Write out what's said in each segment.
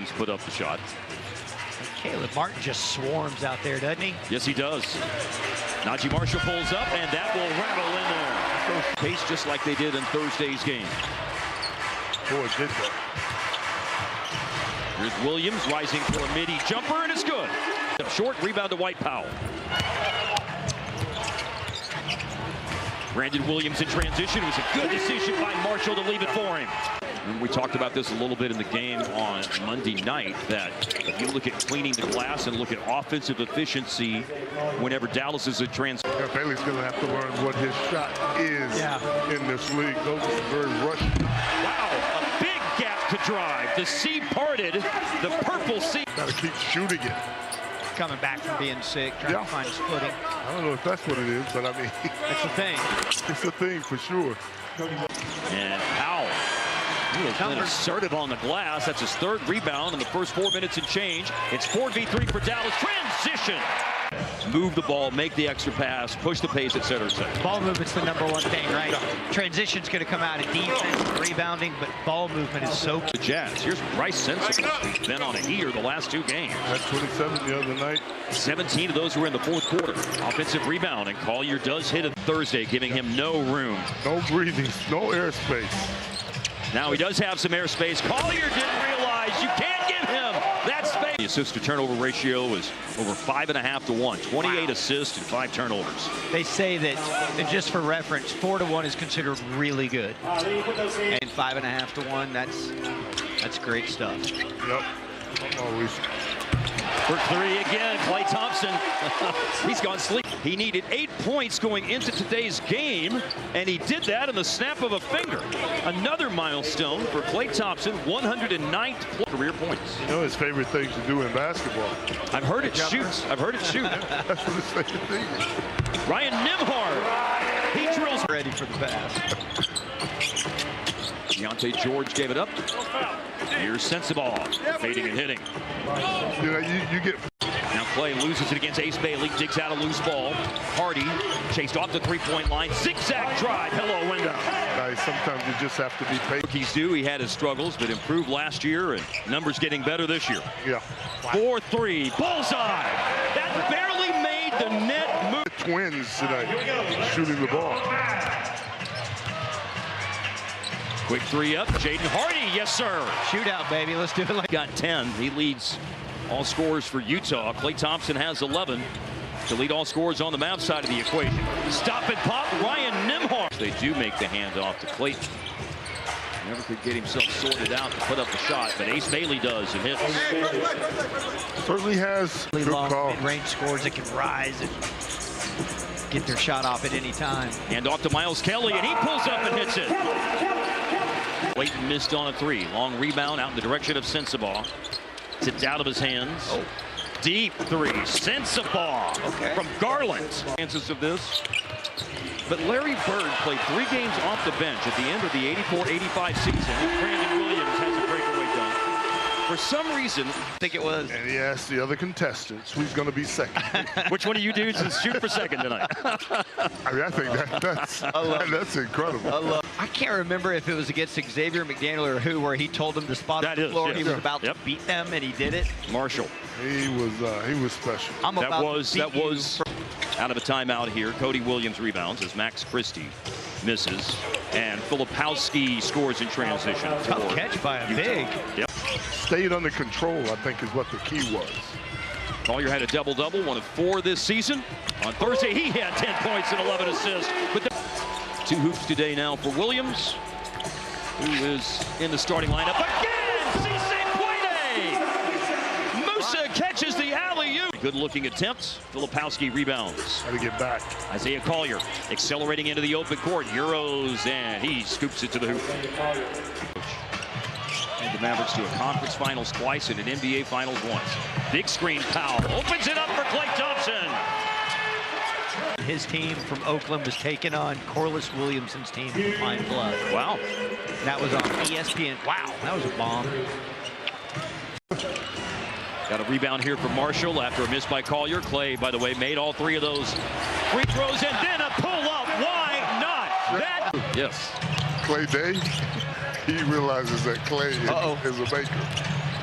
Williams put up the shot. Caleb Martin just swarms out there, doesn't he? Yes, he does. Najee Marshall pulls up, and that will rattle in there. Pace just like they did in Thursday's game. Boy, did that. Here's Williams rising for a midi jumper, and it's good. Short rebound to White Powell. Brandon Williams in transition. It was a good decision by Marshall to leave it for him. And we talked about this a little bit in the game on Monday night, that if you look at cleaning the glass and look at offensive efficiency whenever Dallas is a trans. Yeah, Bailey's going to have to learn what his shot is in this league. Those are very rushing. Wow, a big gap to drive. The sea parted, the purple sea. Got to keep shooting it. Coming back from being sick, trying to find his footing. I don't know if that's what it is, but I mean, that's the thing. It's a thing for sure. And Powell. He has been assertive on the glass. That's his third rebound in the first 4 minutes and change. It's 4v3 for Dallas. Transition. Move the ball, make the extra pass, push the pace, et cetera, et cetera. Ball movement's the #1 thing, right? Transition's going to come out of defense and rebounding, but ball movement is so key. The Jazz. Here's Bryce Sensible. He's been on a heater the last 2 games. That's 27 the other night. 17 of those were in the fourth quarter. Offensive rebound, and Collier does hit it Thursday, giving him no room. No breathing, no airspace. Now he does have some airspace. Collier didn't realize you can't give him that space. The assist to turnover ratio is over 5.5 to 1. 28 assists and 5 turnovers. They say that, and just for reference, 4 to 1 is considered really good. And 5.5 to 1, that's great stuff. Yep. Always. For 3 again, Klay Thompson. He's gone sleep. He needed 8 points going into today's game, and he did that in the snap of a finger. Another milestone for Klay Thompson, 109th career points. You know his favorite thing to do in basketball? I've heard it shoot. I've heard it shoot. That's what his favorite thing is. Ryan Nembhard. He drills. Ready for the pass. Deontay George gave it up. Here's Sensible, fading and hitting. You know, you get. Now Klay loses it against Ace Bailey, digs out a loose ball. Hardy chased off the three-point line, zigzag drive. Hello, window. Nice. Sometimes you just have to be patient. Rookies do. He had his struggles, but improved last year, and numbers getting better this year. Yeah. 4-3, bullseye. That barely made the net move. Twins tonight, shooting the ball. Quick 3 up, Jaden Hardy, yes sir. Shootout, baby, let's do it. Got 10, he leads all scorers for Utah. Klay Thompson has 11 to lead all scorers on the Mavs side of the equation. Stop and pop, Ryan Nembhard. They do make the handoff to Clayton. Never could get himself sorted out to put up the shot, but Ace Bailey does and hits. Certainly has good call. Mid-range scores that can rise and get their shot off at any time. And off to Miles Kelly, and he pulls up and hits it. Clayton missed on a 3. Long rebound out in the direction of Sensible. Tipped out of his hands. Oh. Deep 3. Sensible from Garland. Chances of this. But Larry Bird played 3 games off the bench at the end of the 84-85 season. Brandon Williams has a breakaway dunk. For some reason, I think it was. And he asked the other contestants who's going to be second. Which one of you dudes is shoot for second tonight? I mean, I think that's incredible. I can't remember if it was against Xavier McDaniel or who, where he told them to spot on the floor. Yes. He was about to beat them, and he did it. Marshall. He was special. That was out of a timeout here. Cody Williams rebounds as Max Christie misses, and Filipowski scores in transition. Tough catch by a big. Yep. Stayed under control, I think, is what the key was. Collier had a double-double, 1 of 4 this season. On Thursday, he had 10 points and 11 assists. But 2 hoops today now for Williams, who is in the starting lineup again. Cisse Puede. Musa catches the alley-oop. Good-looking attempt. Filipowski rebounds. Got to get back. Isaiah Collier accelerating into the open court. Euros, and he scoops it to the hoop. And the Mavericks to a conference finals twice and an NBA finals once. Big screen, Powell opens it up for Klay Thompson. His team from Oakland was taking on Corliss Williamson's team from Pine Bluff. Wow. That was on ESPN. Wow, that was a bomb. Got a rebound here from Marshall after a miss by Collier. Klay, by the way, made all 3 of those free throws, and then a pull-up. Why not? That. Yes. Klay Day, he realizes that Klay is a maker.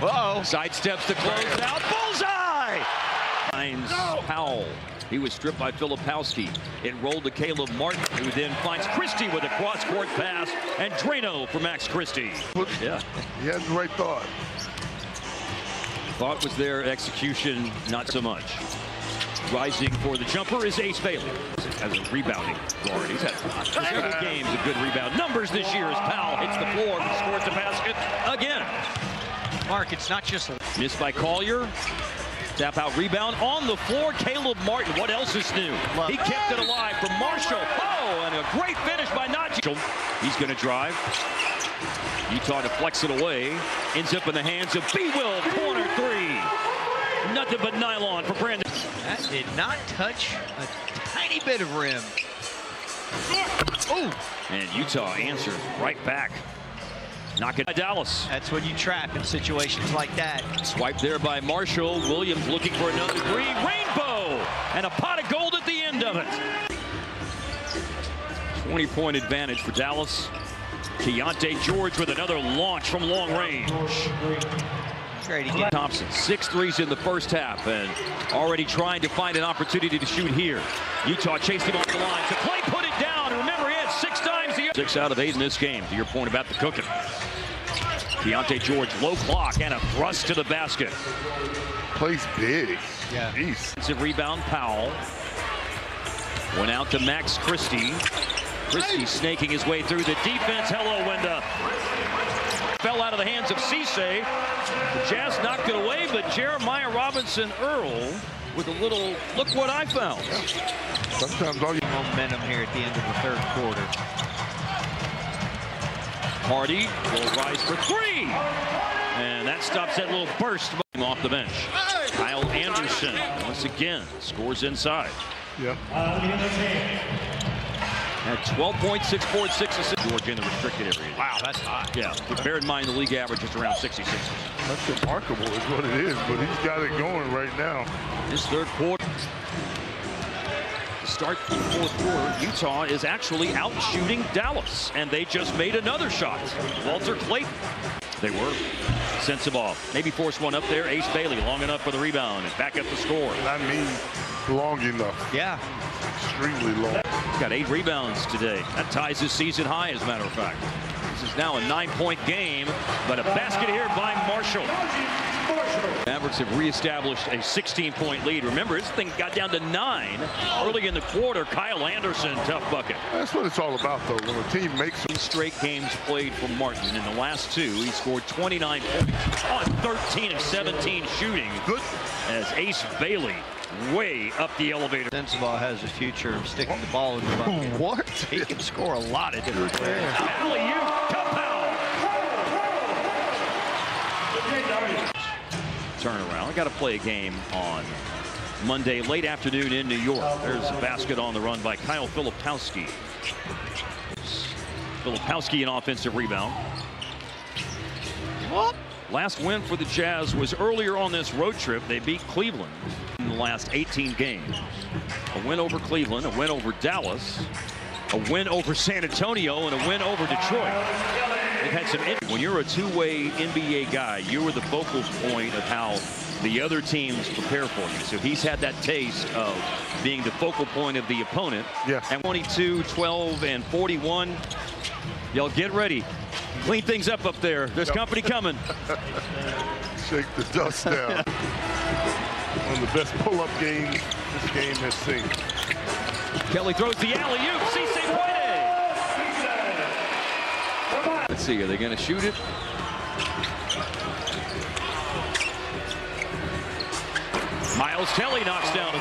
Uh-oh. Sidesteps to close it out. Bullseye! Finds Powell. He was stripped by Filipowski. It rolled to Caleb Martin, who then finds Christie with a cross-court pass. And Drano for Max Christie. Yeah. He had the right thought. Thought was there, execution not so much. Rising for the jumper is Ace Bailey. As a rebounding guard, he's had good games of good rebound numbers this year as Powell hits the floor and scores the basket again. Mark, it's not just Missed by Collier. Tap out rebound on the floor. Caleb Martin. What else is new? He kept it alive from Marshall. Oh, and a great finish by Najee. He's going to drive. Utah deflects it away. Ends up in the hands of B-Will. Corner three. Nothing but nylon for Brandon. That did not touch a tiny bit of rim. Oh! And Utah answers right back. Knock it by Dallas. That's when you trap in situations like that. Swipe there by Marshall. Williams looking for another three. Rainbow! And a pot of gold at the end of it. 20-point advantage for Dallas. Keontae George with another launch from long range. Ready to get Thompson, 6 threes in the first half, and already trying to find an opportunity to shoot here. Utah chased him off the line. To Clay put it down. Remember, he had 6 times the 6 out of 8 in this game, to your point about the cooking. Keontae George, low clock, and a thrust to the basket. Plays big. Yeah. Defensive rebound, Powell. Went out to Max Christie. Christie snaking his way through the defense. Hello, Wenda. Fell out of the hands of Cisse. The Jazz knocked it away, but Jeremiah Robinson Earl with a little, look what I found. Sometimes all you momentum here at the end of the third quarter. Hardy will rise for 3. And that stops that little burst off the bench. Kyle Anderson, once again, scores inside. Yeah. At 12 points, 6 boards, 6 assists. George in the restricted area. Wow, that's hot. Yeah, but bear in mind the league average is around 66. That's remarkable is what it is, but he's got it going right now. This third quarter. To start the fourth quarter, Utah is actually out shooting Dallas, and they just made another shot. Walter Clayton. They were. Sensabaugh maybe forced one up there. Ace Bailey long enough for the rebound and back up the score. I mean, long enough. Yeah. Extremely long. Got 8 rebounds today. That ties his season high, as a matter of fact. This is now a 9-point game, but a basket here by Marshall. Mavericks have reestablished a 16-point lead. Remember, this thing got down to 9 early in the quarter. Kyle Anderson, tough bucket. That's what it's all about, though. When a team makes Straight games played for Martin. In the last 2, he scored 29 points on 13 of 17 shooting. good. As Ace Bailey way up the elevator. Sensabaugh has a future of sticking the ball in the bucket. What? He can score a lot of different players. Alley-oop, Capel. Turnaround. I got to play a game on Monday late afternoon in New York. There's a basket on the run by Kyle Filipowski. Filipowski an offensive rebound. Last win for the Jazz was earlier on this road trip. They beat Cleveland in the last 18 games. A win over Cleveland, a win over Dallas, a win over San Antonio, and a win over Detroit. They've had some injuries. When you're a two-way NBA guy, you are the focal point of how the other teams prepare for you. So he's had that taste of being the focal point of the opponent. Yes. And 22, 12, and 41. Y'all get ready. Clean things up there. There's company coming. Shake the dust down. One of the best pull-up games this game has seen. Kelly throws the alley-oop. Cisse Puede. Let's see, are they going to shoot it? Miles Kelly knocks down a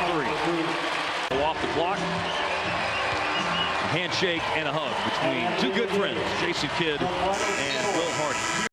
3. Off the clock. A handshake and a hug between two good friends, Jason Kidd and Will Hardy.